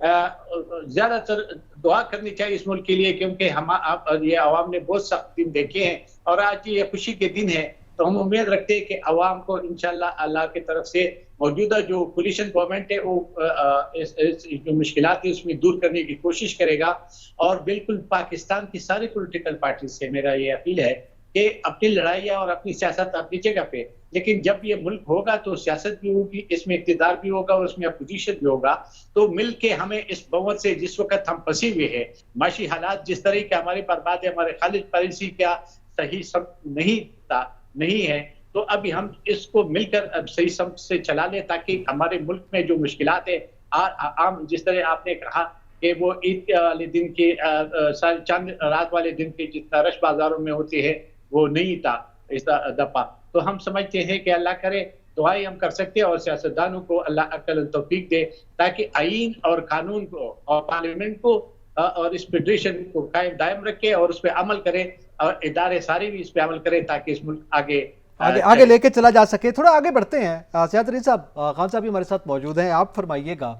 زیادہ تر دعا کرنی چاہیے اس ملک کے لیے، کیونکہ یہ عوام نے بہت سخت دن دیکھے ہیں، اور آج یہ خوشی کے دن ہے، تو ہم امید رکھتے ہیں کہ عوام کو انشاءاللہ اللہ کی طرف سے موجودہ جو پولیشن گورنمنٹ ہے وہ جو مشکلات ہیں اس میں دور کرنے کی کوشش کرے گا. اور بالکل پاکستان کی ساری پولیٹیکل پارٹی سے میرا یہ اپیل ہے کہ اپنی لڑائیاں اور اپنی سیاست اپنی جگہ پہ، لیکن جب یہ ملک ہوگا تو سیاست بھی ہوگی، اس میں اقتدار بھی ہوگا اور اس میں اپوزیشن بھی ہوگا. تو مل کے ہمیں اس بہت سے جس وقت ہم پھنسے ہوئے ہیں، معاشی حالات جس طرح کے ہمارے برباد ہے، ہمارے خالد پالیسی کا صحیح سمت نہیں ہے، تو ابھی ہم اس کو مل کر اب صحیح سمت سے چلا لیں، تاکہ ہمارے ملک میں جو مشکلات ہیں عام، جس طرح آپ نے کہا کہ وہ عید والے دن کے چاند رات والے دن کے جتنا رش بازاروں میں ہوتی ہے وہ نہیں تھا اس دفعہ. تو ہم سمجھتے ہیں کہ اللہ کرے، دعائیں ہم کر سکتے ہیں، اور سیاستدانوں کو اللہ عقل توفیق دے، تاکہ آئین اور قانون کو اور پارلیمنٹ کو اور اس فیڈریشن کو قائم دائم رکھے اور اس پہ عمل کرے، اور ادارے سارے بھی اس پہ عمل کریں، تاکہ اس ملک آگے لے کے چلا جا سکے. تھوڑا آگے بڑھتے ہیں. سیاحت ترین صاحب، خان صاحب بھی ہمارے ساتھ موجود ہیں. آپ فرمائیے گا،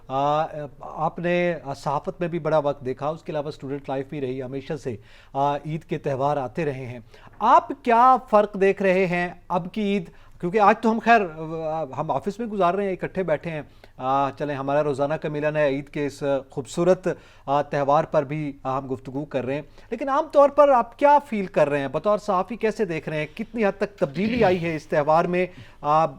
آپ نے صحافت میں بھی بڑا وقت دیکھا، اس کے علاوہ اسٹوڈنٹ لائف بھی رہی، ہمیشہ سے عید کے تہوار آتے رہے ہیں. آپ کیا فرق دیکھ رہے ہیں اب کی عید؟ کیونکہ آج تو ہم خیر ہم آفس میں گزار رہے ہیں، اکٹھے بیٹھے ہیں، چلیں ہمارا روزانہ کا ملن ہے، عید کے اس خوبصورت تہوار پر بھی ہم گفتگو کر رہے ہیں، لیکن عام طور پر آپ کیا فیل کر رہے ہیں بطور صحافی؟ کیسے دیکھ رہے ہیں کتنی حد تک تبدیلی آئی ہے اس تہوار میں،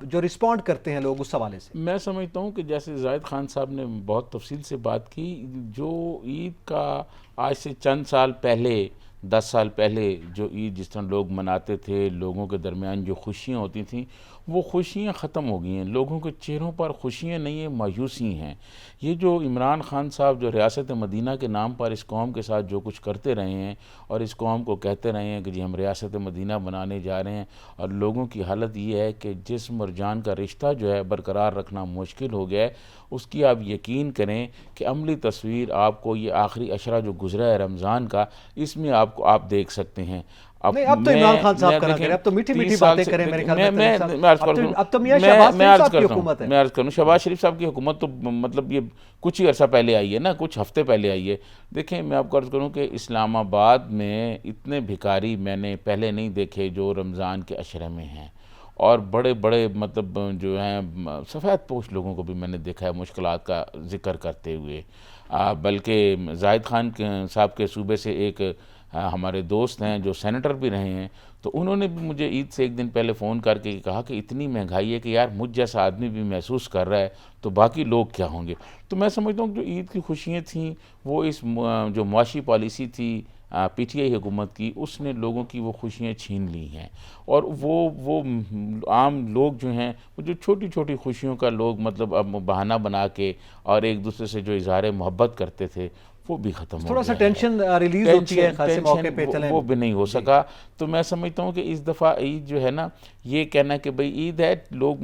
جو رسپونڈ کرتے ہیں لوگ اس حوالے سے؟ میں سمجھتا ہوں کہ جیسے زاہد خان صاحب نے بہت تفصیل سے بات کی، جو عید کا آج سے چند سال پہلے 10 سال پہلے جو عید جس طرح لوگ مناتے تھے، لوگوں کے درمیان جو خوشیاں ہوتی تھیں وہ خوشیاں ختم ہو گئی ہیں. لوگوں کے چہروں پر خوشیاں نہیں ہیں، مایوسی ہیں. یہ جو عمران خان صاحب جو ریاست مدینہ کے نام پر اس قوم کے ساتھ جو کچھ کرتے رہے ہیں، اور اس قوم کو کہتے رہے ہیں کہ جی ہم ریاست مدینہ بنانے جا رہے ہیں، اور لوگوں کی حالت یہ ہے کہ جسم اور جان کا رشتہ جو ہے برقرار رکھنا مشکل ہو گیا ہے. اس کی آپ یقین کریں کہ عملی تصویر آپ کو یہ آخری عشرہ جو گزرا ہے رمضان کا، اس میں آپ دیکھ سکتے ہیں. اب تو عمران خان صاحب کرا کریں، اب تو میٹھی میٹھی باتیں کریں میرے خیال میں. اب تو میاں شہباز شریف صاحب کی حکومت ہے. میں عرض کروں شہباز شریف صاحب کی حکومت تو مطلب یہ کچھ ہی عرصہ پہلے آئی ہے نا، کچھ ہفتے پہلے آئی ہے. دیکھیں میں آپ کو عرض کروں کہ اسلام آباد میں اتنے بھکاری میں نے پہلے نہیں دیکھے جو رمضان کے عشرے میں ہیں، اور بڑے بڑے مطلب جو ہیں سفید پوش لوگوں کو بھی میں نے دیکھا ہے مشکلات کا ذکر کرتے ہوئے. بلکہ زاہد خان صاحب کے صوبے سے ایک ہمارے دوست ہیں جو سینیٹر بھی رہے ہیں، تو انہوں نے بھی مجھے عید سے ایک دن پہلے فون کر کے کہا کہ اتنی مہنگائی ہے کہ یار مجھ جیسا آدمی بھی محسوس کر رہا ہے تو باقی لوگ کیا ہوں گے. تو میں سمجھتا ہوں کہ جو عید کی خوشیاں تھیں وہ اس جو معاشی پالیسی تھی پی ٹی آئی حکومت کی، اس نے لوگوں کی وہ خوشیاں چھین لی ہیں. اور وہ عام لوگ جو ہیں وہ جو چھوٹی چھوٹی خوشیوں کا لوگ مطلب اب بہانہ بنا کے اور ایک دوسرے سے جو اظہار محبت کرتے تھے وہ بھی ختم ہو گیا. تھوڑا سا ٹینشن ریلیز ہوتی ہے خاصے موقع پہ، چلیں وہ بھی نہیں ہو سکا. تو میں سمجھتا ہوں کہ اس دفعہ عید جو ہے نا، یہ کہنا کہ بھئی عید ہے، لوگ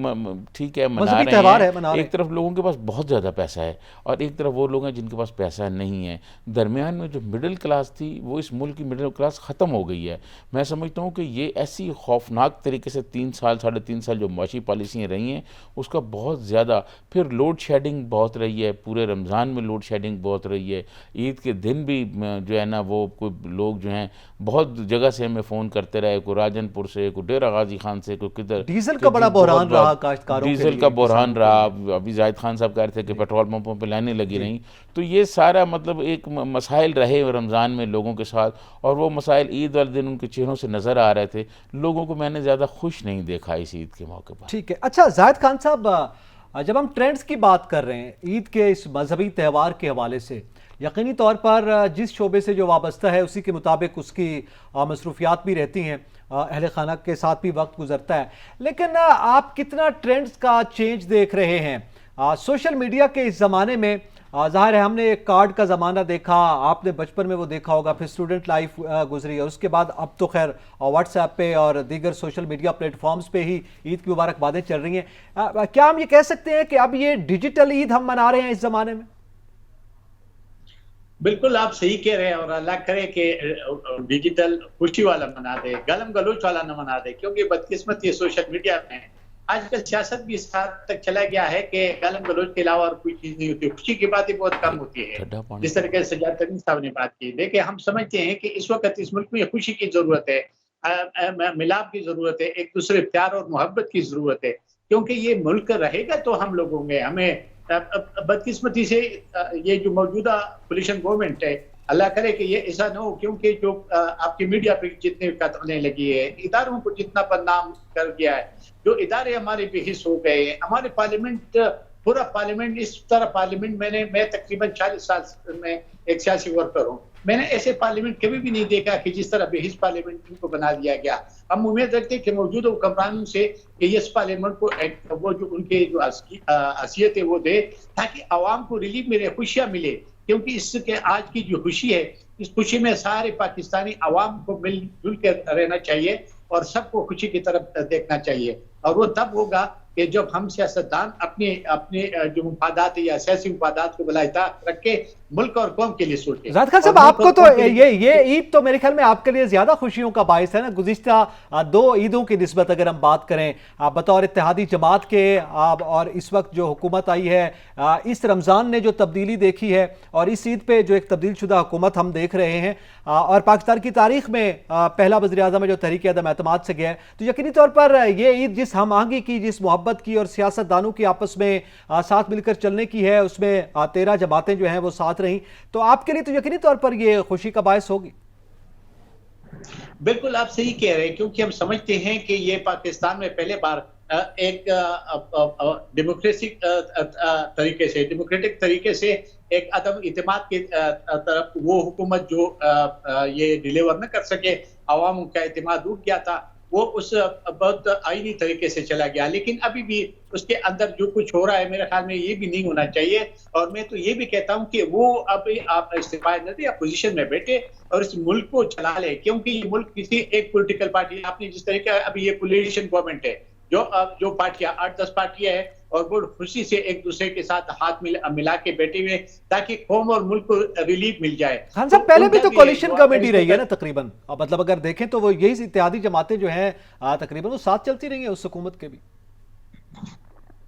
ٹھیک ہے منا رہے ہیں، ایک طرف لوگوں کے پاس بہت زیادہ پیسہ ہے اور ایک طرف وہ لوگ ہیں جن کے پاس پیسہ نہیں ہے. درمیان میں جو مڈل کلاس تھی وہ اس ملک کی مڈل کلاس ختم ہو گئی ہے. میں سمجھتا ہوں کہ یہ ایسی خوفناک طریقے سے 3 سال 3.5 سال جو معاشی پالیسیاں رہی ہیں اس کا بہت زیادہ، پھر لوڈ شیڈنگ بہت رہی ہے، پورے رمضان میں لوڈ شیڈنگ بہت رہی ہے. عید کے دن بھی جو ہے نا وہ کوئی لوگ جو ہیں بہت جگہ سے ہمیں فون کرتے رہے، کوئی راجن پور سے، کوئی ڈیرہ غازی خان سے، کوئی کدھر. ڈیزل کا بڑا بحران رہا کاشتکاروں کے لیے، ڈیزل کا بحران رہا. ابھی زاہد خان صاحب کہہ رہے تھے کہ پیٹرول پمپوں پہ لائنیں لگی رہیں. تو یہ سارا مطلب ایک مسائل رہے رمضان میں لوگوں کے ساتھ، اور وہ مسائل عید والے دن ان کے چہروں سے نظر آ رہے تھے. لوگوں کو میں نے زیادہ خوش نہیں دیکھا اس عید کے موقع پر. ٹھیک ہے. اچھا زاہد خان صاحب، جب ہم ٹرینڈز کی بات کر رہے ہیں عید کے اس مذہبی تہوار کے حوالے سے، یقینی طور پر جس شعبے سے جو وابستہ ہے اسی کے مطابق اس کی مصروفیات بھی رہتی ہیں، اہل خانہ کے ساتھ بھی وقت گزرتا ہے، لیکن آپ کتنا ٹرینڈز کا چینج دیکھ رہے ہیں سوشل میڈیا کے اس زمانے میں؟ ظاہر ہے ہم نے ایک کارڈ کا زمانہ دیکھا، آپ نے بچپن میں وہ دیکھا ہوگا، پھر اسٹوڈنٹ لائف گزری، اور اس کے بعد اب تو خیر واٹس ایپ پہ اور دیگر سوشل میڈیا پلیٹ فارمز پہ ہی عید کی مبارکبادیں چل رہی ہیں. کیا ہم یہ کہہ سکتے ہیں کہ اب یہ ڈیجیٹل عید ہم منا رہے ہیں اس زمانے میں؟ بالکل آپ صحیح کہہ رہے ہیں، اور اللہ کرے کہ ڈیجیٹل خوشی والا منا دے، گلم گلوچ والا نہ منا دے. کیونکہ بدقسمت یہ سوشل میڈیا میں آج کل سیاست بھی اس حد تک چلا گیا ہے کہ گالم گلوچ کے علاوہ اور کوئی چیز نہیں ہوتی، خوشی کی باتیں بہت کم ہوتی ہے، جس طریقے سے سجاد ترین صاحب نے بات کی. دیکھیں ہم سمجھتے ہیں کہ اس وقت اس ملک میں خوشی کی ضرورت ہے، ملاپ کی ضرورت ہے، ایک دوسرے پیار اور محبت کی ضرورت ہے، کیونکہ یہ ملک رہے گا تو ہم لوگ ہوں گے. ہمیں بدقسمتی سے یہ جو موجودہ پولیشن گورنمنٹ ہے، اللہ کرے کہ یہ ایسا نہ ہو، کیونکہ جو آپ کی میڈیا پہ جتنے قتلیں لگی ہے، اداروں کو جتنا بدنام کر دیا ہے، جو ادارے ہمارے بے حس ہو گئے ہیں، ہمارے پارلیمنٹ پورا پارلیمنٹ اس طرح پارلیمنٹ میں تقریباً 40 سال میں ایک سیاسی ورکر ہوں، میں نے ایسے پارلیمنٹ کبھی بھی نہیں دیکھا کہ جس طرح بے حس پارلیمنٹ کو بنا دیا گیا. ہم امید رکھتے ہیں کہ موجودہ حکمرانوں سے کہ اس پارلیمنٹ کو وہ جو ان کے جو حیثیت ہے وہ دے، تاکہ عوام کو ریلیف ملے، خوشیاں ملے، کیونکہ اس کے آج کی جو خوشی ہے، اس خوشی میں سارے پاکستانی عوام کو مل جل کر رہنا چاہیے اور سب کو خوشی کی طرف دیکھنا چاہیے. اور وہ تب ہوگا کہ جب ہم سیاستدان اپنے جو مفادات یا سیاسی مفادات کو بلائے طاق رکھ کے ملک اور قوم کے لیے سوچیں. زاہد خان صاحب، آپ کو تو یہ عید تو میرے خیال میں آپ کے لیے زیادہ خوشیوں کا باعث ہے نا. گزشتہ 2 عیدوں کی نسبت اگر ہم بات کریں بطور اتحادی جماعت کے، اور اس وقت جو حکومت آئی ہے، اس رمضان نے جو تبدیلی دیکھی ہے اور اس عید پہ جو ایک تبدیل شدہ حکومت ہم دیکھ رہے ہیں، اور پاکستان کی تاریخ میں پہلا وزیر اعظم ہے جو تحریک عدم اعتماد سے گیا ہے، تو یقینی طور پر یہ عید جس ہم آہنگی کی، جس محبت کی اور سیاست دانوں کی آپس میں ساتھ مل کر چلنے کی ہے، اس میں 13 جماعتیں جو ہیں وہ ساتھ رہیں، تو آپ کے لیے تو یقینی طور پر یہ خوشی کا باعث ہوگی. بالکل آپ صحیح کہہ رہے ہیں، کیونکہ ہم سمجھتے ہیں کہ یہ پاکستان میں پہلے بار ایک ڈیموکریٹک طریقے سے ایک عدم اعتماد کی طرف وہ حکومت جو یہ ڈیلیور نہ کر سکے، عوام کا اعتماد اٹھ گیا تھا، وہ اس بہت آئینی طریقے سے چلا گیا. لیکن ابھی بھی اس کے اندر جو کچھ ہو رہا ہے میرے خیال میں یہ بھی نہیں ہونا چاہیے. اور میں تو یہ بھی کہتا ہوں کہ وہ اب آپ استعفا نہ دیں، اپوزیشن میں بیٹھے اور اس ملک کو چلا لے، کیونکہ یہ ملک کسی ایک پولیٹیکل پارٹی، آپ نے جس طریقے ابھی یہ کولیشن گورنمنٹ ہے، جو پارٹیاں 8-10 پارٹیاں ہیں اور وہ خوشی سے ایک دوسرے کے ساتھ ہاتھ ملا کے بیٹھے ہوئے تاکہ قوم اور ملک کو ریلیف مل جائے. خان صاحب، پہلے بھی تو کولیشن گورنمنٹ رہی ہے نا تقریباً، مطلب اگر دیکھیں تو وہ یہی اتحادی جماعتیں جو ہیں تقریباً وہ ساتھ چلتی رہی ہیں اس حکومت کے بھی.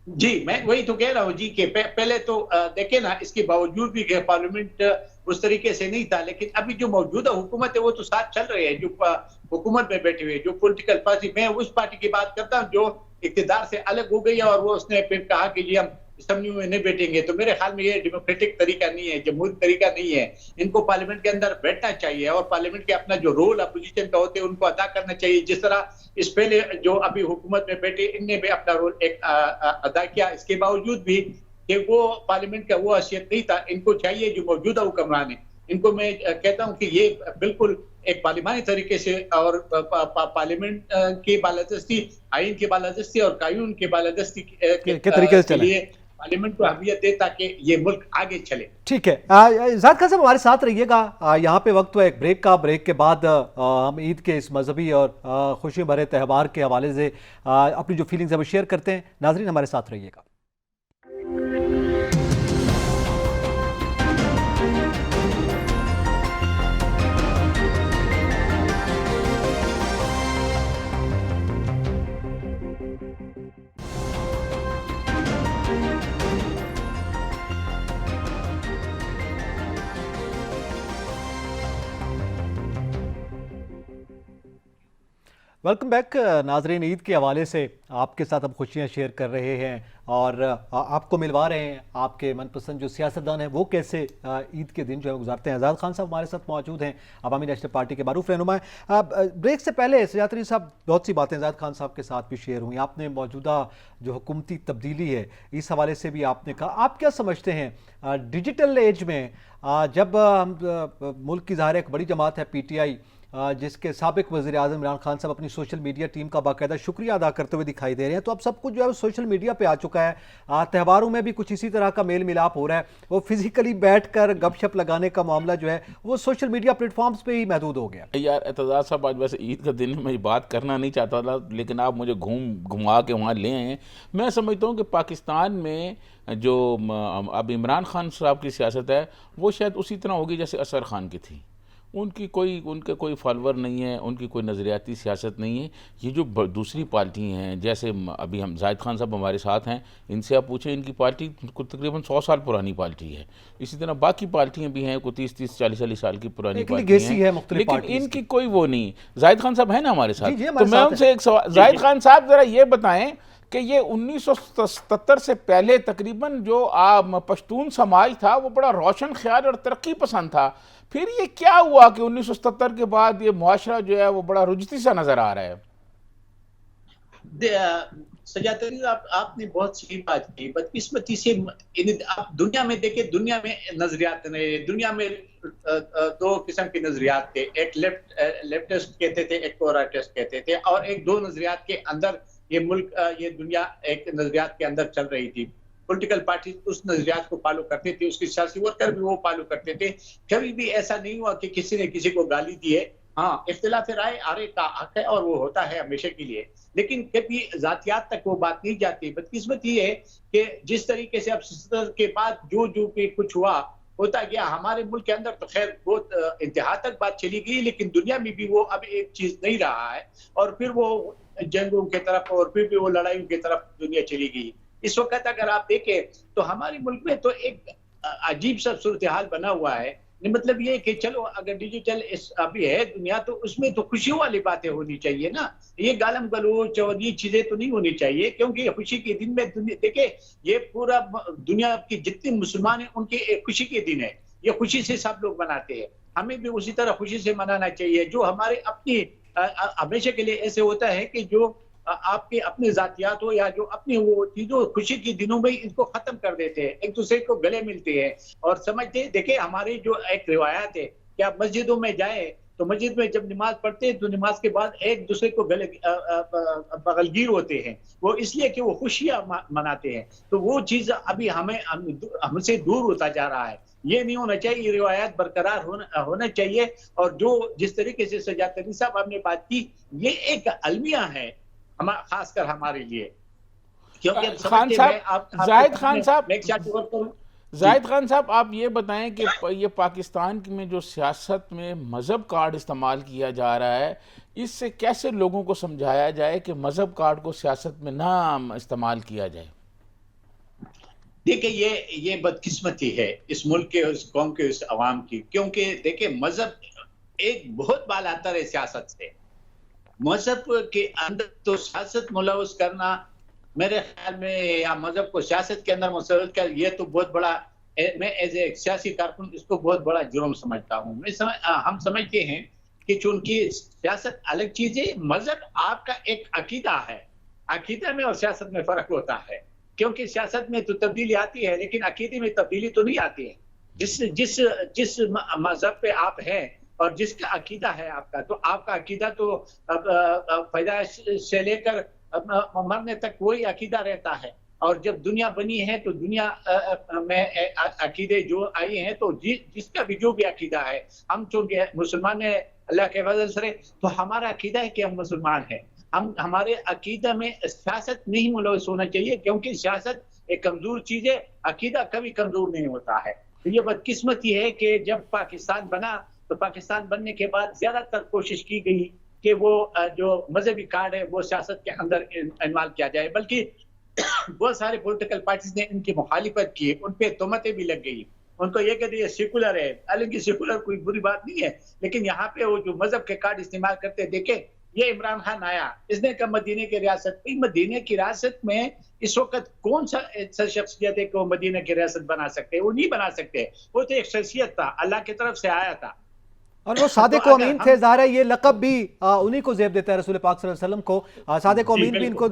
جی میں وہی تو کہہ رہا ہوں جی کہ پہلے تو دیکھیں نا، اس کے باوجود بھی کہ پارلیمنٹ اس طریقے سے نہیں تھا، لیکن ابھی جو موجودہ حکومت ہے وہ تو ساتھ چل رہے ہیں، جو حکومت میں بیٹھے ہوئے جو پولیٹیکل پارٹی، میں اس پارٹی کی بات کرتا ہوں جو اقتدار سے الگ ہو گئی ہے، اور وہ اس نے پھر کہا کہ جی ہم اسمبلی میں نہیں بیٹھیں گے. تو میرے خیال میں یہ ڈیموکریٹک طریقہ نہیں ہے، جمہوری طریقہ نہیں ہے. ان کو پارلیمنٹ کے اندر بیٹھنا چاہیے اور پارلیمنٹ کے اپنا جو رول اپوزیشن کا ہوتے ہیں ان کو ادا کرنا چاہیے، جس طرح اس پہلے جو ابھی حکومت میں بیٹھے ان نے بھی اپنا رول ادا کیا. اس کے باوجود بھی کہ وہ پارلیمنٹ کا وہ حیثیت نہیں تھا، ان کو چاہیے جو موجودہ حکمران ہیں، ان کو میں کہتا ہوں کہ یہ بالکل ایک پارلیمانی طریقے سے اور پارلیمنٹ کی بالادستی، آئین کی بالادستی اور قانون کی بالادستی کے لیے پارلیمنٹ کو اہمیت دے تاکہ یہ ملک آگے چلے. ٹھیک ہے، زاہد خان صاحب ہمارے ساتھ رہیے گا. یہاں پہ وقت ہوا ایک بریک کا. بریک کے بعد ہم عید کے اس مذہبی اور خوشی بھرے تہوار کے حوالے سے اپنی جو فیلنگز ہیں وہ شیئر کرتے ہیں. ناظرین ہمارے ساتھ رہیے گا. ویلکم بیک ناظرین. عید کے حوالے سے آپ کے ساتھ ہم خوشیاں شیئر کر رہے ہیں اور آپ کو ملوا رہے ہیں آپ کے من پسند جو سیاستدان ہیں وہ کیسے عید کے دن جو ہے گزارتے ہیں. زاہد خان صاحب ہمارے ساتھ موجود ہیں، عوامی نیشنل پارٹی کے معروف رہنما ہیں. بریک سے پہلے سجاد ترین صاحب بہت سی باتیں زاہد خان صاحب کے ساتھ بھی شیئر ہوئی. آپ نے موجودہ جو حکومتی تبدیلی ہے اس حوالے سے بھی آپ نے کہا. آپ کیا سمجھتے ہیں ڈیجیٹل ایج میں جب ملک کی ظاہر ایک بڑی جماعت ہے پی ٹی آئی، جس کے سابق وزیر اعظم عمران خان صاحب اپنی سوشل میڈیا ٹیم کا باقاعدہ شکریہ ادا کرتے ہوئے دکھائی دے رہے ہیں، تو اب سب کچھ جو ہے سوشل میڈیا پہ آ چکا ہے. تہواروں میں بھی کچھ اسی طرح کا میل ملاپ ہو رہا ہے. وہ فزیکلی بیٹھ کر گپ شپ لگانے کا معاملہ جو ہے وہ سوشل میڈیا پلیٹ فارمز پہ ہی محدود ہو گیا. یار اعتزاز صاحب، آج ویسے عید کا دن میں بات کرنا نہیں چاہتا تھا، لیکن آپ مجھے گھما کے وہاں لے آئے ہیں. میں سمجھتا ہوں کہ پاکستان میں جو اب عمران خان صاحب کی سیاست ہے وہ شاید اسی طرح ہوگی جیسے اصغر خان کی تھی. ان کے کوئی فالوور نہیں ہے، ان کی کوئی نظریاتی سیاست نہیں ہے. یہ جو دوسری پارٹی ہیں، جیسے ابھی ہم زاہد خان صاحب ہمارے ساتھ ہیں، ان سے آپ پوچھیں، ان کی پارٹی تقریباً 100 سال پرانی پارٹی ہے. اسی طرح باقی پارٹیاں بھی ہیں، کوئی 30 40 سال کی پرانی ایک پارٹی لیگیسی ہے ہیں، مختلف لیکن پارٹیز ان کی. کی کوئی وہ نہیں. زاہد خان صاحب ہیں نا ہمارے ساتھ، جی تو ہمارے میں ساتھ ان ہیں. سے ایک سوال، زاہد خان صاحب ذرا یہ بتائیں کہ یہ 1977 سے پہلے تقریباً جو پشتون سماج تھا وہ بڑا روشن خیال اور ترقی پسند تھا. پھر یہ کیا ہوا کہ 1977 کے بعد یہ معاشرہ جو ہے وہ بڑا رجتی سا نظر آ رہا ہے؟ سجاد علی، آپ نے بہت صحیح بات کی. بدقسمتی سے آپ دنیا میں دیکھیں، دنیا میں نظریات نہیں، دنیا میں دو قسم کے نظریات تھے. ایک لیفٹسٹ کہتے تھے، ایک کو رائٹسٹ کہتے تھے، اور ایک دو نظریات کے اندر یہ ملک، یہ دنیا ایک نظریات کے اندر چل رہی تھی. پولیٹیکل پارٹی اس نظریات کو فالو کرتے تھے، اس کی سیاسی ورکر بھی وہ فالو کرتے تھے. کبھی بھی ایسا نہیں ہوا کہ کسی نے کسی کو گالی دی ہے. ہاں، اختلاف رائے آرے کا حق ہے اور وہ ہوتا ہے ہمیشہ کے لیے، لیکن کبھی ذاتیات تک وہ بات نہیں جاتی. بدقسمت یہ ہے کہ جس طریقے سے اب 77 کے بعد جو بھی کچھ ہوتا گیا ہمارے ملک کے اندر، تو خیر بہت انتہا تک بات چلی گئی، لیکن دنیا میں بھی وہ اب ایک چیز نہیں رہا ہے، اور پھر وہ جنگوں کی طرف اور پھر بھی وہ لڑائیوں کی طرف دنیا چلی گئی. اس وقت اگر آپ دیکھیں تو ہمارے ملک میں تو ایک عجیب سا صورتحال بنا ہوا ہے. مطلب یہ کہ چلو اگر ڈیجیٹل ابھی ہے دنیا، تو اس میں تو خوشیوں والی باتیں ہونی چاہیے نا. یہ گالم گلوچ اور یہ چیزیں تو نہیں ہونی چاہیے، کیونکہ خوشی کے دن میں دیکھیں، یہ پورا دنیا کی جتنے مسلمان ہیں ان کے ایک خوشی کے دن ہے. یہ خوشی سے سب لوگ مناتے ہیں، ہمیں بھی اسی طرح خوشی سے منانا چاہیے. جو ہمارے اپنی ہمیشہ کے لیے ایسے ہوتا ہے کہ جو آپ کے اپنے ذاتیات ہو یا جو اپنی وہ چیزوں خوشی کے دنوں میں ان کو ختم کر دیتے ہیں، ایک دوسرے کو گلے ملتے ہیں اور سمجھتے ہیں. دیکھیں ہماری جو ایک روایات ہے کہ آپ مسجدوں میں جائیں تو مسجد میں جب نماز پڑھتے ہیں تو نماز کے بعد ایک دوسرے کو گلے بغل گیر ہوتے ہیں، وہ اس لیے کہ وہ خوشیاں مناتے ہیں. تو وہ چیز ابھی ہم سے دور ہوتا جا رہا ہے. یہ نہیں ہونا چاہیے، یہ روایات برقرار ہونا چاہیے. اور جو جس طریقے سے سجاد علی صاحب آپ نے بات کی، یہ ایک المیہ ہے خاص کر ہمارے لیے، کیونکہ خان صاحب، زاہد خان صاحب، جی. زاہد خان صاحب، آپ یہ بتائیں کہ یہ پاکستان میں جو سیاست میں مذہب کارڈ استعمال کیا جا رہا ہے، اس سے کیسے لوگوں کو سمجھایا جائے کہ مذہب کارڈ کو سیاست میں نہ استعمال کیا جائے؟ دیکھیں یہ بدقسمتی ہے اس ملک کے، اس قوم کے، اس عوام کی. کیونکہ دیکھیں مذہب ایک بہت بالاتر ہے سیاست سے. مذہب کے اندر تو سیاست ملوث کرنا میرے خیال میں، یا مذہب کو سیاست کے اندر ملوث کر، یہ تو بہت بڑا، میں ایز اے سیاسی کارکن اس کو بہت بڑا جرم سمجھتا ہوں. ہم سمجھتے ہیں کہ چونکہ سیاست الگ چیز ہے، مذہب آپ کا ایک عقیدہ ہے. عقیدہ میں اور سیاست میں فرق ہوتا ہے، کیونکہ سیاست میں تو تبدیلی آتی ہے لیکن عقیدے میں تبدیلی تو نہیں آتی ہے. جس مذہب پہ آپ ہیں اور جس کا عقیدہ ہے آپ کا، تو آپ کا عقیدہ تو پیدائش سے لے کر مرنے تک وہی عقیدہ رہتا ہے. اور جب دنیا بنی ہے تو دنیا میں عقیدے جو آئی ہیں، تو جس کا بھی جو بھی عقیدہ ہے، ہم چونکہ مسلمان ہیں اللہ کے فضل سے، تو ہمارا عقیدہ ہے کہ ہم مسلمان ہیں. ہمارے عقیدہ میں سیاست نہیں ملوث ہونا چاہیے، کیونکہ سیاست ایک کمزور چیز ہے، عقیدہ کبھی کمزور نہیں ہوتا ہے. یہ بدقسمتی ہے کہ جب پاکستان بنا تو پاکستان بننے کے بعد زیادہ تر کوشش کی گئی کہ وہ جو مذہبی کارڈ ہے وہ سیاست کے اندر استعمال کیا جائے، بلکہ بہت سارے پولیٹیکل پارٹیز نے ان کی مخالفت کی، ان پہ تہمتیں بھی لگ گئی. ان کو یہ کہتے ہیں سیکولر ہے، حالانکہ سیکولر کوئی بری بات نہیں ہے، لیکن یہاں پہ وہ جو مذہب کے کارڈ استعمال کرتے، دیکھیں یہ عمران خان آیا، اس نے کہا مدینہ کی ریاست. مدینہ کی ریاست میں اس وقت کون سا شخصیت ہے کہ وہ مدینہ کی ریاست بنا سکتے؟ وہ نہیں بنا سکتے. وہ تو ایک شخصیت تھا، اللہ کی طرف سے آیا تھا، اور وہ صادق و امین تھے. ظاہر ہے یہ لقب بھی انہی کو زیب دیتا ہے، رسول پاک صلی اللہ علیہ وسلم کو. صادق و امین بھی ان کو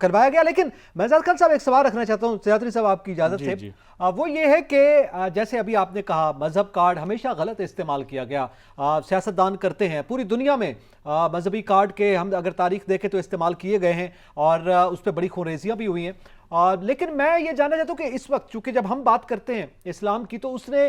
کروایا گیا. لیکن میں زاہد خان صاحب ایک سوال رکھنا چاہتا ہوں سیادری صاحب آپ کی اجازت سے. وہ یہ ہے کہ جیسے ابھی آپ نے کہا مذہب کارڈ ہمیشہ غلط استعمال کیا گیا، سیاستدان کرتے ہیں پوری دنیا میں مذہبی کارڈ کے، ہم اگر تاریخ دیکھیں تو استعمال کیے گئے ہیں اور اس پہ بڑی خونریزیاں بھی ہوئی ہیں. لیکن میں یہ جاننا چاہتا ہوں کہ اس وقت چونکہ جب ہم بات کرتے ہیں اسلام کی، تو اس نے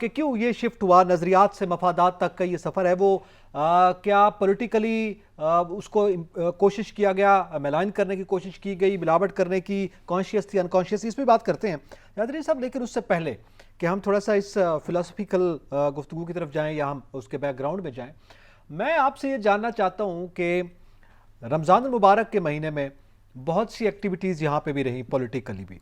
کہ کیوں یہ شفٹ ہوا نظریات سے مفادات تک کا یہ سفر ہے وہ کیا پولیٹیکلی اس کو کوشش کیا گیا، میلائن کرنے کی کوشش کی گئی، ملاوٹ کرنے کی، کانشیس تھی انکانشیس تھی، اس پہ بات کرتے ہیں ناظرین صاحب. لیکن اس سے پہلے کہ ہم تھوڑا سا اس فلسفیکل گفتگو کی طرف جائیں یا ہم اس کے بیک گراؤنڈ میں جائیں، میں آپ سے یہ جاننا چاہتا ہوں کہ رمضان المبارک کے مہینے میں بہت سی ایکٹیویٹیز یہاں پہ بھی رہیں پولیٹیکلی بھی،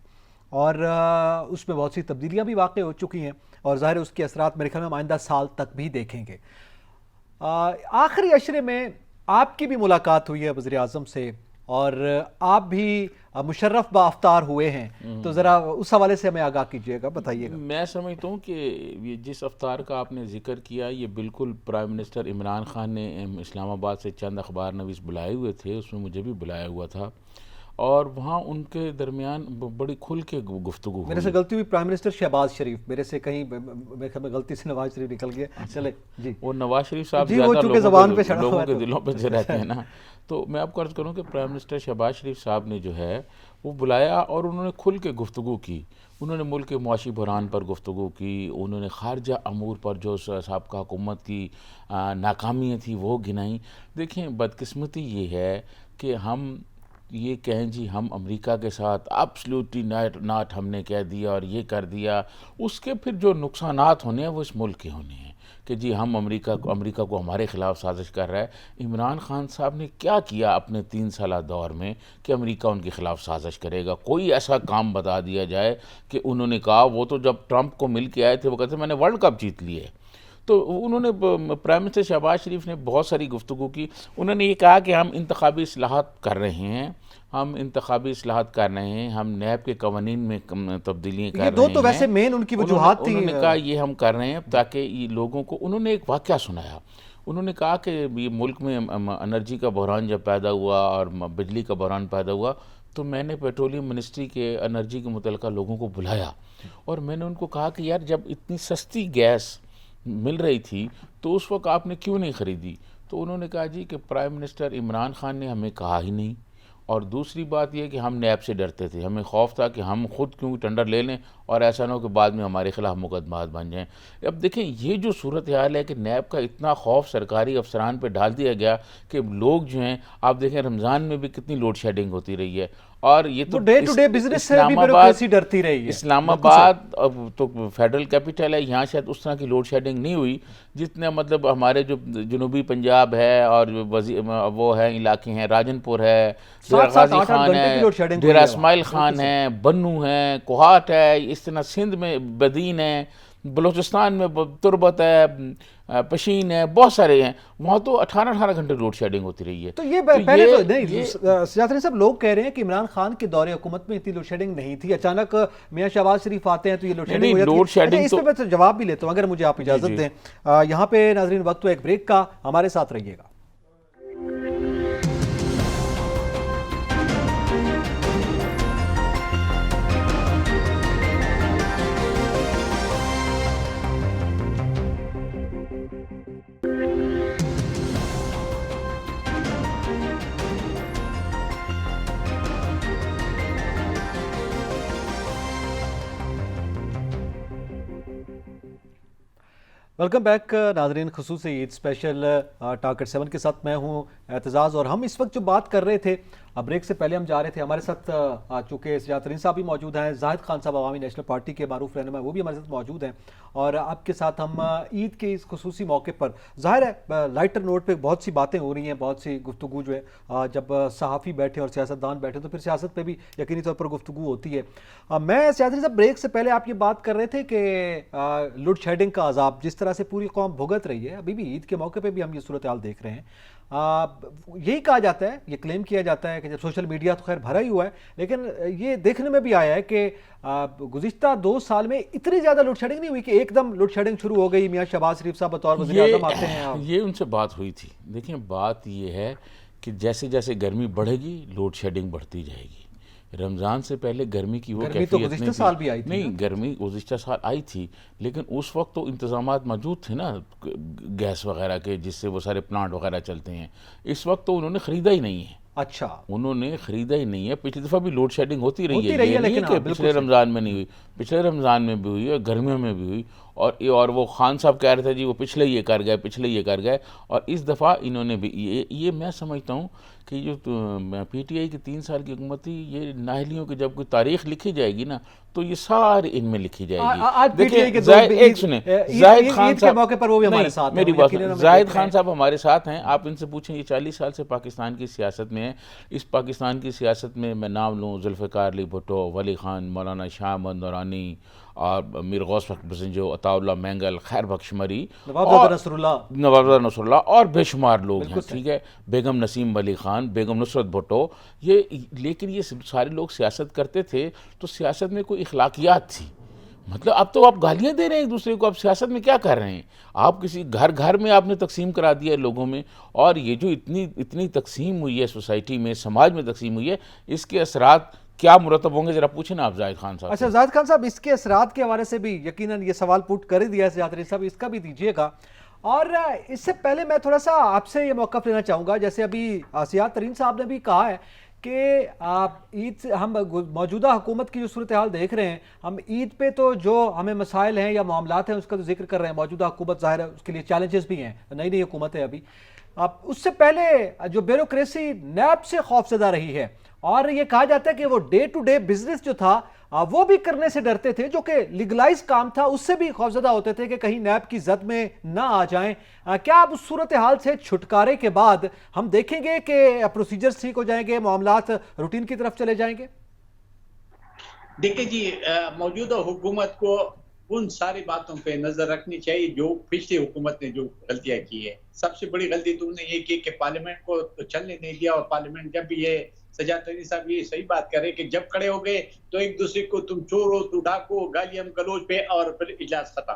اور اس میں بہت سی تبدیلیاں بھی واقع ہو چکی ہیں، اور ظاہر ہے اس کے اثرات میرے خیال میں آئندہ سال تک بھی دیکھیں گے. آخری عشرے میں آپ کی بھی ملاقات ہوئی ہے وزیر اعظم سے، اور آپ بھی مشرف بافطار ہوئے ہیں، تو ذرا اس حوالے سے ہمیں آگاہ کیجیے گا، بتائیے گا. میں سمجھتا ہوں کہ یہ جس افطار کا آپ نے ذکر کیا یہ بالکل پرائم منسٹر عمران خان نے اسلام آباد سے چند اخبار نویس بلائے ہوئے تھے، اس میں مجھے بھی بلایا ہوا تھا، اور وہاں ان کے درمیان بڑی کھل کے گفتگو ہوئی. میرے سے غلطی ہوئی پرائم منسٹر شہباز شریف، میرے سے کہیں میرے خیال میں غلطی سے نواز شریف نکل گیا. چلے جی، وہ نواز شریف صاحب جی، وہ زیادہ چونکہ زبان پہ چڑھا لوگوں ہوا کے ہے دلوں پہ رہتے ہیں نا. تو میں آپ کو عرض کروں کہ پرائم منسٹر شہباز شریف صاحب نے جو ہے وہ بلایا اور انہوں نے کھل کے گفتگو کی. انہوں نے ملک کے معاشی بحران پر گفتگو کی، انہوں نے خارجہ امور پر جو سابقہ حکومت کی ناکامیاں تھیں وہ گنائیں. دیکھیں بدقسمتی یہ ہے کہ ہم یہ کہیں جی ہم امریکہ کے ساتھ ایبسلیوٹلی ناٹ ہم نے کہہ دیا اور یہ کر دیا، اس کے پھر جو نقصانات ہونے ہیں وہ اس ملک کے ہونے ہیں کہ جی ہم امریکہ کو ہمارے خلاف سازش کر رہا ہے. عمران خان صاحب نے کیا کیا اپنے 3 سالہ دور میں کہ امریکہ ان کے خلاف سازش کرے گا؟ کوئی ایسا کام بتا دیا جائے کہ انہوں نے کہا، وہ تو جب ٹرمپ کو مل کے آئے تھے وہ کہتے میں نے ورلڈ کپ جیت لی ہے. تو انہوں نے پرائم منسٹر شہباز شریف نے بہت ساری گفتگو کی. انہوں نے یہ کہا کہ ہم انتخابی اصلاحات کر رہے ہیں، ہم نیب کے قوانین میں تبدیلیاں کر رہے ہیں. یہ دو تو ویسے مین ان کی وجوہات تھی. انہوں نے کہا یہ ہم کر رہے ہیں تاکہ یہ لوگوں کو، انہوں نے ایک واقعہ سنایا. انہوں نے کہا کہ یہ ملک میں انرجی کا بحران جب پیدا ہوا اور بجلی کا بحران پیدا ہوا تو میں نے پیٹرولیم منسٹری کے انرجی کے متعلقہ لوگوں کو بلایا اور میں نے ان کو کہا کہ یار جب اتنی سستی گیس مل رہی تھی تو اس وقت آپ نے کیوں نہیں خریدی؟ تو انہوں نے کہا جی کہ پرائم منسٹر عمران خان نے ہمیں کہا ہی نہیں، اور دوسری بات یہ کہ ہم نیب سے ڈرتے تھے، ہمیں خوف تھا کہ ہم خود کیوں ٹینڈر لے لیں اور ایسا نہ ہو کہ بعد میں ہمارے خلاف مقدمات بن جائیں. اب دیکھیں یہ جو صورتحال ہے کہ نیب کا اتنا خوف سرکاری افسران پہ ڈال دیا گیا کہ لوگ جو ہیں، آپ دیکھیں رمضان میں بھی کتنی لوڈ شیڈنگ ہوتی رہی ہے، اور یہ تو ڈے ٹو ڈے بزنس سے بھی بیوروکریسی ڈرتی رہی ہے. اسلام آباد اب تو فیڈرل کیپٹل ہے، یہاں شاید اس طرح کی لوڈ شیڈنگ نہیں ہوئی جتنے مطلب ہمارے جو جنوبی پنجاب ہے اور وہ ہے علاقے ہیں، راجن پور ہے، ڈیرہ غازی خان ہے، ڈیرہ اسماعیل خان ہے، بنو ہے، کوہاٹ ہے، اس طرح سندھ میں بدین ہے، بلوچستان میں تربت ہے، پشین ہے، بہت سارے ہیں، وہاں تو 18 گھنٹے لوڈ شیڈنگ ہوتی رہی ہے. تو یہ پہلے تو نہیں، سیاست سب لوگ کہہ رہے ہیں کہ عمران خان کے دور حکومت میں اتنی لوڈ شیڈنگ نہیں تھی، اچانک میاں شہباز شریف آتے ہیں تو یہ لوڈ شیڈنگ ہو جاتی ہے. اس پہ میں جواب بھی لیتا ہوں اگر مجھے آپ اجازت دیں. یہاں پہ ناظرین وقت ہو ایک بریک کا، ہمارے ساتھ رہیے گا. ویلکم بیک ناظرین. خصوصی عید اسپیشل ٹاکر 7 کے ساتھ میں ہوں اعتزاز، اور ہم اس وقت جو بات کر رہے تھے بریک سے پہلے ہم جا رہے تھے، ہمارے ساتھ چونکہ سجاد ترین صاحب بھی موجود ہیں، زاہد خان صاحب عوامی نیشنل پارٹی کے معروف رہنما، وہ بھی ہمارے ساتھ موجود ہیں، اور آپ کے ساتھ ہم عید کے اس خصوصی موقع پر ظاہر ہے لائٹر نوٹ پہ بہت سی باتیں ہو رہی ہیں، بہت سی گفتگو جو ہے جب صحافی بیٹھے اور سیاستدان بیٹھے تو پھر سیاست پہ بھی یقینی طور پر گفتگو ہوتی ہے. میں سیاست صاحب بریک سے پہلے آپ یہ بات کر رہے تھے کہ لوڈ شیڈنگ کا عذاب جس طرح سے پوری قوم بھگت رہی ہے، ابھی بھی عید کے موقع پہ بھی ہم یہ صورتحال دیکھ رہے ہیں. یہی کہا جاتا ہے، یہ کلیم کیا جاتا ہے کہ جب سوشل میڈیا تو خیر بھرا ہی ہوا ہے، لیکن یہ دیکھنے میں بھی آیا ہے کہ گزشتہ 2 سال میں اتنی زیادہ لوڈ شیڈنگ نہیں ہوئی کہ ایک دم لوڈ شیڈنگ شروع ہو گئی، میاں شہباز شریف صاحب بطور وزیر اعظم آتے ہیں. یہ ان سے بات ہوئی تھی. دیکھیں بات یہ ہے کہ جیسے جیسے گرمی بڑھے گی لوڈ شیڈنگ بڑھتی جائے گی. رمضان سے پہلے گرمی کی وہ کیفیت گزشتہ سال بھی آئی تھی، نہیں گرمی گزشتہ سال آئی تھی، لیکن اس وقت تو انتظامات موجود تھے نا گیس وغیرہ کے، جس سے وہ سارے پلانٹ وغیرہ چلتے ہیں. اس وقت تو انہوں نے خریدا ہی نہیں ہے. اچھا، انہوں نے خریدا ہی نہیں ہے. پچھلی دفعہ بھی لوڈ شیڈنگ ہوتی رہی ہے، لیکن پچھلے رمضان میں نہیں ہوئی، پچھلے رمضان میں بھی ہوئی اور گرمیوں میں بھی ہوئی. اور وہ خان صاحب کہہ رہے تھے جی وہ پچھلے یہ کر گئے، اور اس دفعہ انہوں نے بھی یہ میں سمجھتا ہوں کہ جو پی ٹی آئی کی 3 سال کی حکومت تھی، یہ نااہلیوں کی جب کوئی تاریخ لکھی جائے گی نا تو یہ سارے ان میں لکھی جائے گی. آج پی ٹی آئی کے ایک سنیں، زاہد خان کے موقع پر وہ بھی ہمارے ساتھ میری بات سنیں، زاہد خان صاحب ہمارے ساتھ ہیں. آپ ان سے پوچھیں، یہ 40 سال سے پاکستان کی سیاست میں ہیں. اس پاکستان کی سیاست میں نام لوں ذوالفقار علی بھٹو، ولی خان، مولانا شاہ محمد نورانی اور میر غوث بخش بزنجو، عطا اللہ مینگل، خیر بخش مری، نواب نصر اللہ اور بے شمار لوگ ہیں، ٹھیک ہے، بیگم نسیم ولی خان، بیگم نصرت بھٹو. لیکن یہ سارے لوگ سیاست کرتے تھے تو سیاست میں کوئی اخلاقیات تھی. مطلب اب تو آپ گالیاں دے رہے ہیں ایک دوسرے کو، آپ سیاست میں کیا کر رہے ہیں؟ آپ کسی گھر میں آپ نے تقسیم کرا دیا ہے لوگوں میں، اور یہ جو اتنی تقسیم ہوئی ہے سوسائٹی میں، سماج میں تقسیم ہوئی ہے، اس کے اثرات کیا مرتب ہوں گے؟ ذرا پوچھیں نا آپ زاہد خان صاحب. اچھا زاہد خان صاحب، اس کے اثرات کے حوالے سے بھی یقیناً یہ سوال پوٹ کر ہی دیا ہے سجاد ترین صاحب، اس کا بھی دیجیے گا. اور اس سے پہلے میں تھوڑا سا آپ سے یہ موقف لینا چاہوں گا، جیسے ابھی سجاد ترین صاحب نے بھی کہا ہے کہ عید سے ہم موجودہ حکومت کی جو صورتحال دیکھ رہے ہیں، ہم عید پہ تو جو ہمیں مسائل ہیں یا معاملات ہیں اس کا تو ذکر کر رہے ہیں. موجودہ حکومت ظاہر ہے اس کے لیے چیلنجز بھی ہیں، نئی حکومت ہے ابھی. اس سے پہلے جو بیوروکریسی نیب سے خوفزدہ رہی ہے، اور یہ کہا جاتا ہے کہ وہ ڈے ٹو ڈے بزنس جو تھا وہ بھی کرنے سے ڈرتے تھے، جو کہ لیگلائز کام تھا اس سے بھی خوفزدہ ہوتے تھے کہ کہیں نیب کی زد میں نہ آ جائیں. کیا اب اس صورتحال سے چھٹکارے کے بعد ہم دیکھیں گے کہ پروسیجرز ٹھیک ہو جائیں گے، معاملات روٹین کی طرف چلے جائیں گے؟ دیکھیں جی، موجودہ حکومت کو ان ساری باتوں پہ نظر رکھنی چاہیے جو پچھلی حکومت نے جو غلطیاں کی ہے. سب سے بڑی غلطی تو نے یہ کی کہ پارلیمنٹ کو چلنے نہیں دیا، اور پارلیمنٹ جب بھی یہ سجاد ترین صاحب یہ صحیح بات کر رہے کہ جب کھڑے ہو گئے تو ایک دوسرے کو تم چور ہو، تو ڈاکو، گالیاں گلوچ پہ، اور پھر اجلاس ختم.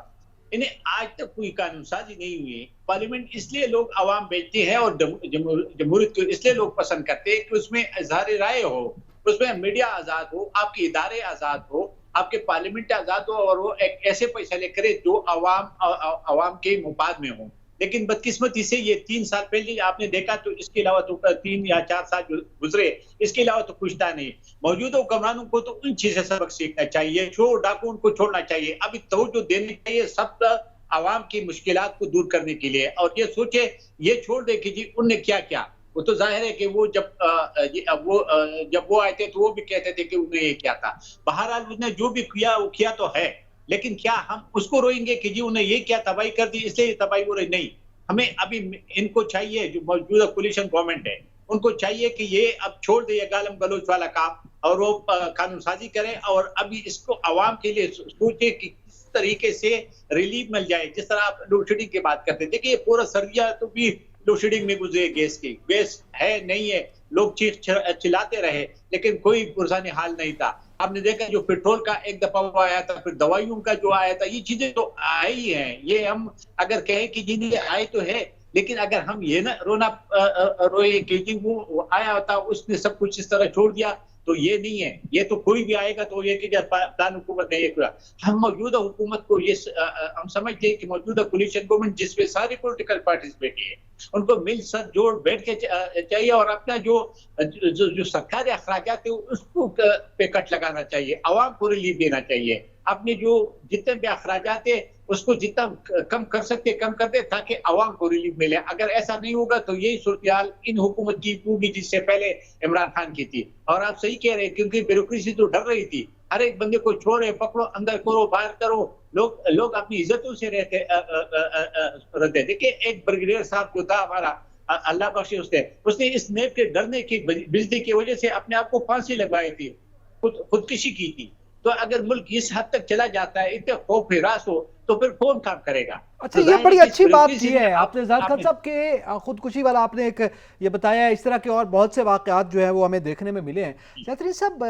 انہیں آج تک کوئی قانون سازی نہیں ہوئی ہے. پارلیمنٹ اس لیے لوگ عوام بیچتے ہیں اور جمہوریت کو اس لیے لوگ پسند کرتے ہیں کہ اس میں اظہار رائے ہو، اس میں میڈیا آزاد ہو، آپ کے ادارے آزاد ہو، آپ کے پارلیمنٹ آزاد ہو، اور وہ ایک ایسے فیصلے کرے جو عوام کے مفاد میں ہوں. لیکن بدقسمتی سے یہ 3 سال پہلے آپ نے دیکھا، تو اس کے علاوہ تو 3 یا 4 سال جو گزرے، اس کے علاوہ تو کچھ تھا نہیں. موجودہ حکمرانوں کو تو ان چیزیں سبق سیکھنا چاہیے، چور ڈاکو ان کو چھوڑنا چاہیے. ابھی توجہ دینے چاہیے سب عوام کی مشکلات کو دور کرنے کے لیے. اور یہ سوچے، یہ چھوڑ دے کہ جی ان نے کیا کیا. وہ تو ظاہر ہے کہ وہ جب وہ آئے تھے تو وہ بھی کہتے تھے کہ انہیں یہ کیا تھا. بہرحال اس نے جو بھی کیا وہ کیا تو ہے، لیکن کیا ہم اس کو روئیں گے کہ جی انہیں یہ کیا تباہی کر دی اس لیے یہ تباہی ہو رہی؟ نہیں. ہمیں ابھی ان کو چاہیے، جو موجودہ کولیشن گورنمنٹ ہے ان کو چاہیے کہ یہ اب چھوڑ دے یہ گالم گلوچ والا کام، اور وہ قانون سازی کریں، اور ابھی اس کو عوام کے لیے سوچے کہ کس طریقے سے ریلیف مل جائے. جس طرح آپ لوڈ شیڈنگ کی بات کرتے، دیکھیے یہ پورا سردیاں تو بھی لوڈ شیڈنگ میں گزرے، گیس ہے نہیں ہے، لوگ چیخ چلاتے رہے لیکن کوئی پرسانی حال نہیں تھا. آپ نے دیکھا جو پیٹرول کا ایک دفعہ وہ آیا تھا، پھر دوائیوں کا جو آیا تھا، یہ چیزیں تو آئی ہیں. یہ ہم اگر کہیں کہ جی یہ آئے تو ہے، لیکن اگر ہم یہ نہ روئے کہ جی وہ آیا ہوتا اس نے سب کچھ اس طرح چھوڑ دیا، تو یہ نہیں ہے. یہ تو کوئی بھی آئے گا تو یہ کہ پلان حکومت نے یہ کیا. ہم موجودہ حکومت کو یہ ہم سمجھتے ہیں کہ موجودہ کولیشن گورنمنٹ جس پہ ساری پولیٹیکل پارٹیز بیٹھی ہے، ان کو مل سر جوڑ بیٹھ کے چاہیے، اور اپنا جو سرکاری اخراجات ہے اس کو پہ کٹ لگانا چاہیے، عوام کو ریلیف دینا چاہیے. اپنے جو جتنے بھی اخراجات ہیں اس کو جتنا کم کر سکتے کم کر دے تاکہ عوام کو ریلیف ملے. اگر ایسا نہیں ہوگا تو یہی صورتحال ان حکومت کی ہوگی جس سے پہلے عمران خان کی تھی. اور آپ صحیح کہہ رہے ہیں، کیونکہ بیوروکریسی تو ڈر رہی تھی. ہر ایک بندے کو چھوڑے، پکڑو، اندر کرو، باہر کرو، لوگ اپنی عزتوں سے رہتے. دیکھیں ایک بریگیڈیئر صاحب جو تھا ہمارا، اللہ بخشے، اس نے اس نیب کے ڈرنے کی بجلی کی وجہ سے اپنے آپ کو پھانسی لگوائی تھی، خودکشی کی تھی. تو اگر ملک اس حد تک چلا جاتا ہے، اتنے خوف ہراس ہو، تو پھر کون کام کرے گا؟ اچھا، یہ بڑی اچھی بات کی ہے آپ نے زاہد خان صاحب کہ خودکشی والا آپ نے ایک یہ بتایا ہے. اس طرح کے اور بہت سے واقعات جو ہیں وہ ہمیں دیکھنے میں ملے ہیں. سجاد ترین صاحب،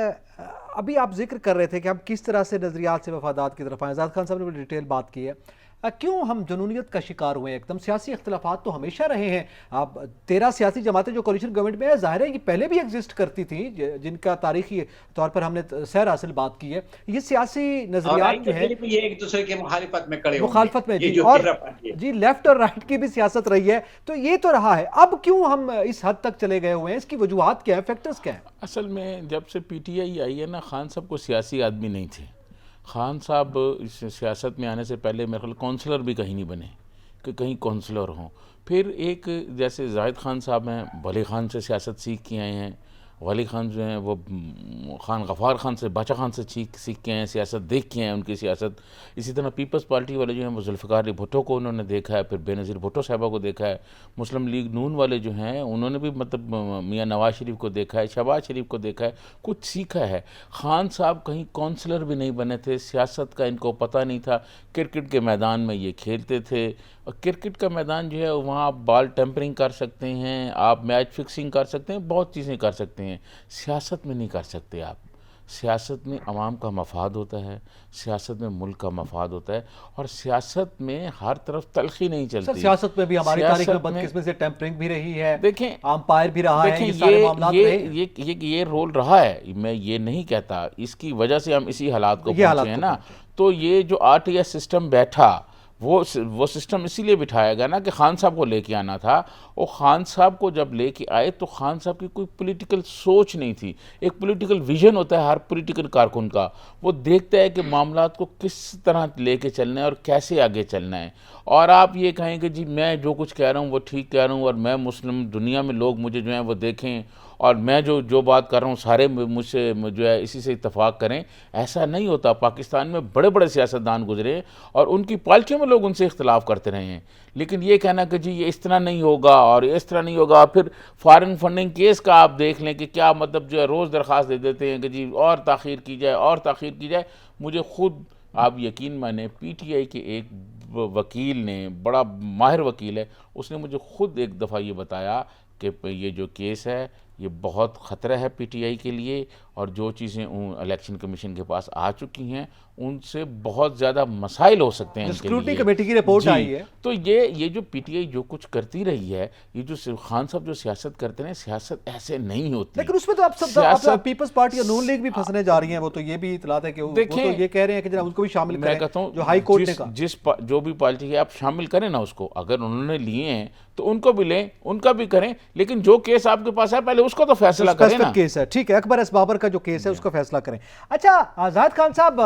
ابھی آپ ذکر کر رہے تھے کہ ہم کس طرح سے نظریات سے مفادات کی طرف آئیں. زاہد خان صاحب نے بڑی ڈیٹیل بات کی ہے. کیوں ہم جنونیت کا شکار ہوئے ہیں؟ ایک دم سیاسی اختلافات تو ہمیشہ رہے ہیں. 13 سیاسی جماعتیں جو کولیشن گورنمنٹ میں ہے، ظاہر ہے یہ پہلے بھی ایگزسٹ کرتی تھیں، جن کا تاریخی طور پر ہم نے سیر حاصل بات کی ہے. یہ سیاسی نظریات جو ہیں یہ ایک دوسرے کے مخالفت میں کھڑے مخالفت میں جی لیفٹ اور رائٹ کی بھی سیاست رہی ہے. تو یہ تو رہا ہے، اب کیوں ہم اس حد تک چلے گئے ہوئے ہیں؟ اس کی وجوہات کیا ہیں، فیکٹرز کیا ہیں؟ اصل میں جب سے پی ٹی آئی آئی ہے نا، خان صاحب کو سیاسی آدمی نہیں تھے. خان صاحب اس سیاست میں آنے سے پہلے میرے خیال کونسلر بھی کہیں نہیں بنے کہ کہیں کونسلر ہوں. پھر ایک جیسے زاہد خان صاحب ہیں، ولی خان سے سیاست سیکھ کے آئے ہیں. ولی خان جو ہیں وہ خان غفار خان سے، باچا خان سے سیکھ کے آئے ہیں، سیاست دیکھ کے آئے ہیں ان کی سیاست. اسی طرح پیپلز پارٹی والے جو ہیں وہ ذوالفقار علی بھٹو کو انہوں نے دیکھا ہے، پھر بے نظیر بھٹو صاحبہ کو دیکھا ہے. مسلم لیگ نون والے جو ہیں انہوں نے بھی مطلب میاں نواز شریف کو دیکھا ہے، شہباز شریف کو دیکھا ہے، کچھ سیکھا ہے. خان صاحب کہیں کونسلر بھی نہیں بنے تھے، سیاست کا ان کو پتہ نہیں تھا. کرکٹ کے میدان میں یہ کھیلتے تھے، اور کرکٹ کا میدان جو ہے وہاں آپ بال ٹیمپرنگ کر سکتے ہیں، آپ میچ فکسنگ کر سکتے ہیں، بہت چیزیں کر سکتے ہیں. سیاست میں نہیں کر سکتے آپ. سیاست میں عوام کا مفاد ہوتا ہے، سیاست میں ملک کا مفاد ہوتا ہے، اور سیاست میں ہر طرف تلخی نہیں سر چلتی. سیاست میں بھی ہماری تاریخ میں سیاست میں بدقسمتی سے ٹیمپرنگ بھی رہی ہے، دیکھیں امپائر بھی رہا ہے، دیکھیں یہ سارے معاملات رہے ہیں. یہ رول رہا ہے. میں یہ نہیں کہتا، اس کی وجہ سے ہم اسی حالات کو یہ حالات پہنچے ہیں کو نا. تو یہ جو RTS سسٹم بیٹھا، وہ سسٹم اسی لیے بٹھایا گیا نا کہ خان صاحب کو لے کے آنا تھا. اور خان صاحب کو جب لے کے آئے تو خان صاحب کی کوئی پولیٹیکل سوچ نہیں تھی. ایک پولیٹیکل ویژن ہوتا ہے ہر پولیٹیکل کارکن کا، وہ دیکھتا ہے کہ معاملات کو کس طرح لے کے چلنا ہے اور کیسے آگے چلنا ہے. اور آپ یہ کہیں کہ جی میں جو کچھ کہہ رہا ہوں وہ ٹھیک کہہ رہا ہوں، اور میں مسلم دنیا میں لوگ مجھے جو ہیں وہ دیکھیں، اور میں جو بات کر رہا ہوں سارے مجھ سے جو ہے اسی سے اتفاق کریں. ایسا نہیں ہوتا. پاکستان میں بڑے بڑے سیاستدان گزرے اور ان کی پالیسیوں میں لوگ ان سے اختلاف کرتے رہے ہیں، لیکن یہ کہنا کہ جی یہ اس طرح نہیں ہوگا اور اس طرح نہیں ہوگا. پھر فارن فنڈنگ کیس کا آپ دیکھ لیں کہ کیا مطلب جو ہے روز درخواست دے دیتے ہیں کہ جی اور تاخیر کی جائے اور تاخیر کی جائے. مجھے خود آپ یقین مانیں PTI کے ایک وکیل نے، بڑا ماہر وکیل ہے، اس نے مجھے خود ایک دفعہ یہ بتایا کہ یہ جو کیس ہے یہ بہت خطرہ ہے PTI کے لیے، اور جو چیزیں الیکشن کمیشن کے پاس آ چکی ہیں ان سے بہت زیادہ مسائل ہو سکتے ہیں ان کے اسکروٹنی لیے. کمیٹی کی رپورٹ جی. آئی ہے. تو یہ جو PTI جو کچھ کرتی رہی ہے، یہ جو خان صاحب جو سیاست کرتے ہیں، سیاست ایسے نہیں ہوتی. لیکن اس میں تو آپ پیپلز پارٹی اور نون لیگ بھی پھنسنے جا رہی ہیں. وہ تو یہ بھی اطلاعات ہے کہ وہ تو یہ کہہ رہے ہیں کہ جناب اس کو بھی شامل میں کہتا کریں ہوں جو ہائی کورٹ نے کہا. جو بھی پارٹی ہے آپ شامل کریں نا اس کو. اگر انہوں نے لیے ہیں تو ان کو بھی لیں، ان کا بھی کریں، لیکن جو کیس آپ کے پاس ہے پہلے اس کو تو فیصلہ کریں نا. کیس ہے ٹھیک ہے، اکبر ایس بابر کا جو کیس ہے اس کا فیصلہ کریں. اچھا زاہد خان صاحب،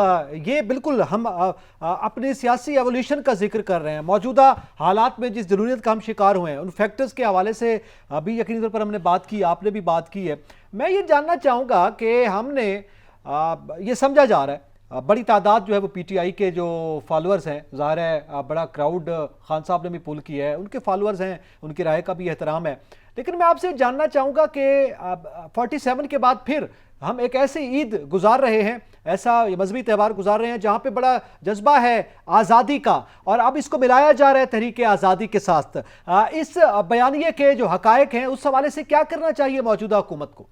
یہ بالکل ہم اپنے سیاسی ایولیوشن کا ذکر کر رہے ہیں. موجودہ حالات میں جس جنونیت کا ہم شکار ہوئے ہیں ان فیکٹرز کے حوالے سے ابھی یقینی طور پر ہم نے بات کی، آپ نے بھی بات کی ہے. میں یہ جاننا چاہوں گا کہ ہم نے یہ سمجھا جا رہا ہے بڑی تعداد جو ہے وہ PTI کے جو فالورز ہیں، ظاہر ہے بڑا کراؤڈ خان صاحب نے بھی پول کیا ہے، ان کے فالورز ہیں، ان کی رائے کا بھی احترام ہے. لیکن میں آپ سے جاننا چاہوں گا کہ 47 کے بعد پھر ہم ایک ایسی عید گزار رہے ہیں، ایسا مذہبی تہوار گزار رہے ہیں جہاں پہ بڑا جذبہ ہے آزادی کا، اور اب اس کو ملایا جا رہا ہے تحریک آزادی کے ساتھ. اس بیانیے کے جو حقائق ہیں اس حوالے سے کیا کرنا چاہیے موجودہ حکومت کو؟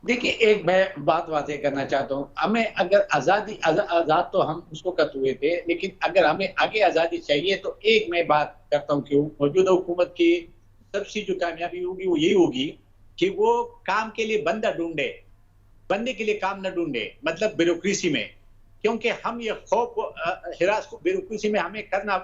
دیکھیے، ایک میں بات واضح کرنا چاہتا ہوں. ہمیں اگر آزاد تو ہم اس کو کت ہوئے تھے، لیکن اگر ہمیں آگے آزادی چاہیے تو ایک میں بات کرتا ہوں کہ موجودہ حکومت کی سب سے جو کامیابی ہوگی وہ یہی ہوگی کہ وہ کام کے لیے بندہ ڈھونڈے، بندے کے لیے کام نہ ڈھونڈے، مطلب بیوروکریسی میں. کیونکہ ہم یہ خوف ہراس کو بیوروکریسی میں ہمیں کرنا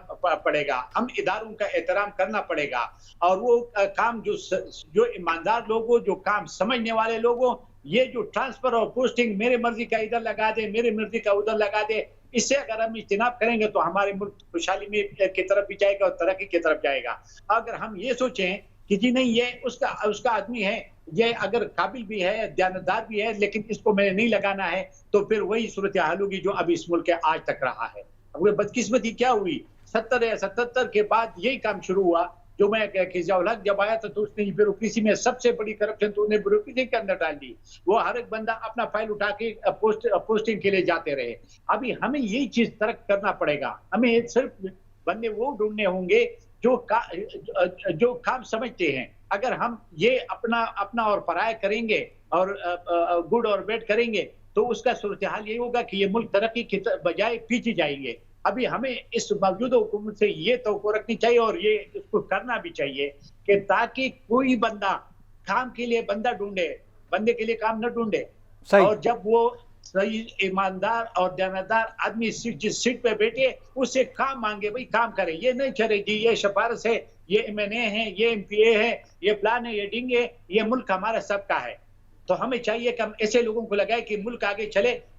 پڑے گا. ہم اداروں کا احترام کرنا پڑے گا، اور وہ کام جو ایماندار لوگ ہو، جو کام سمجھنے والے لوگ ہو، یہ جو ٹرانسفر اور پوسٹنگ میرے مرضی کا ادھر لگا دے، میرے مرضی کا ادھر لگا دے، اس سے اگر ہم اجتناب کریں گے تو ہمارے ملک خوشحالی میں کی طرف بھی جائے گا اور ترقی کی طرف جائے گا. اگر ہم یہ سوچیں کہ جی نہیں یہ اس کا آدمی ہے، یہ اگر قابل بھی ہے، دیانتدار بھی ہے، لیکن اس کو میں نے نہیں لگانا ہے، تو پھر وہی صورتحال ہوگی جو ابھی اس ملک کے آج تک رہا ہے. اب بدقسمتی کیا ہوئی، 70 یا 77 کے بعد یہی کام شروع ہوا. جو میں کہ ضیاء الحق جب آیا تھا تو اس نے بیوروکریسی میں سب سے بڑی کرپشن تو انہیں بیوروکریسی کے اندر ڈال دی. وہ ہر ایک بندہ اپنا فائل اٹھا کے پوسٹنگ کے لیے جاتے رہے. ابھی ہمیں یہی چیز ترک کرنا پڑے گا. ہمیں صرف بندے وہ ڈھونڈنے ہوں گے جو کام سمجھتے ہیں. اگر ہم یہ اپنا اور پرایا کریں گے اور گڈ اور بیڈ کریں گے تو اس کا صورتحال یہی ہوگا کہ یہ ملک ترقی کی بجائے پیچھے جائیں گے. ابھی ہمیں اس موجودہ حکومت سے یہ توقع رکھنی چاہیے اور یہ اس کو کرنا بھی چاہیے کہ تاکہ کوئی بندہ کام کے لیے بندہ ڈھونڈے، بندے کے لیے کام نہ ڈھونڈے. اور جب وہ صحیح ایماندار اور دیانتدار آدمی جس سیٹ پہ بیٹھے اس سے کام مانگے، بھائی کام کرے. یہ نہیں چلے جی یہ سفارش ہے، یہ MNA ہے، یہ MPA ہے، یہ پلان ہے، یہ ڈنگ ہے. یہ ملک ہمارا سب کا ہے. تو ہمیں چاہیے کہ ہم ایسے لوگوں کو لگائے کہ ملک آگے چلے.